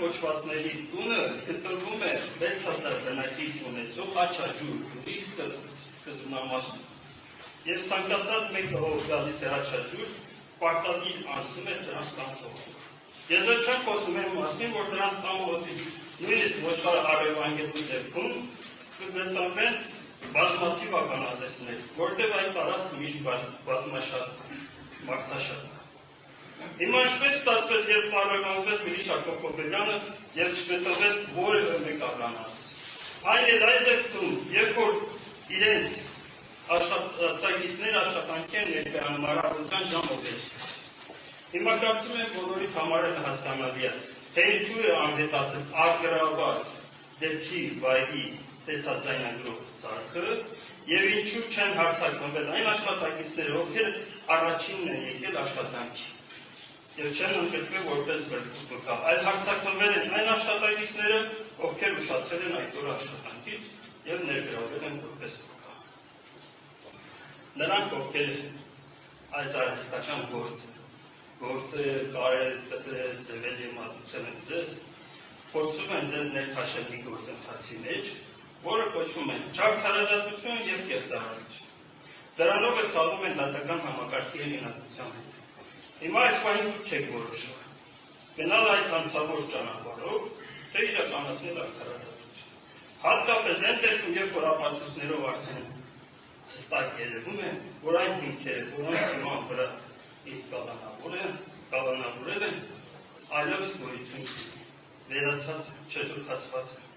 կոչվածների տունը գտնվում է 6000 բնակիչ ունեցող Աչաջուր գյուղի սկզբնամասում։ Եվ ցանկացած մեկը, ով գալիս է Աչաջուր, պարտադիր անցնում է դրանց տան կողմով։ Ես չեմ խոսում այն մասին, որ դրանց տան մոտից նույնիսկ ոչխար արևանգելու դեպքում կգտնվեն բազմաթիվ ականատեսներ, որտեղ այդ տարածքը միշտ բազմաշատ մարդաշատ։ Հիմա ինչպես ստացվեց, երբ պարագանվեց Գրիշա Կոկոբելյանը եւ չգտնվեց որևէ մեկ ականատես։ Այն էլ այդ դեպքում, երբ որ իրենց աշխատակիցներ աշխատանքի են ներկայանում արարության ժամով է։ Հիմա կարծում եմ բոլորի համար էլ հասկանալի է, թե ինչու է անհետացել ագրաված դեպքի վայրի տեսաձայնագրող սարքը եւ ինչու չեն հարձակվել այն աշխատակիցները, ովքեր առաջինն են եկել աշխատանքի եւ չեն ընկել որպես վկա։ Այլ հարձակվել են այն աշխատակիցները, ովքեր ուշացել են այդ օրը աշխատանքից եւ ներգրավել են որպես վկա։ Նրանք, ովքեր այս արհեստական գործը կարել, կտրել, ձևել եւ մատուցել են ձեզ, փորձում են ձեզ ներքաշել մի գործընթացի մեջ, որը կոչվում է ճարտարադատություն եւ կեղծարարություն։ Դրանով էլ խաղում են դատական համակարգի հեղինակության հետ։ Հիմա այս պահին դուք եք որոշում գնալ այդ անցավոր ճանապարհով, թե իրականացնել արդարադատություն։ Հատկապես այն դեպքում, երբ որ ապացույցներով արդեն հստակ երևում է, որ այն հիմքերը, որոնց հիման վրա իսկ կալանավորել են, այլևս գոյություն չունի, վերացած, չեզոքացված է։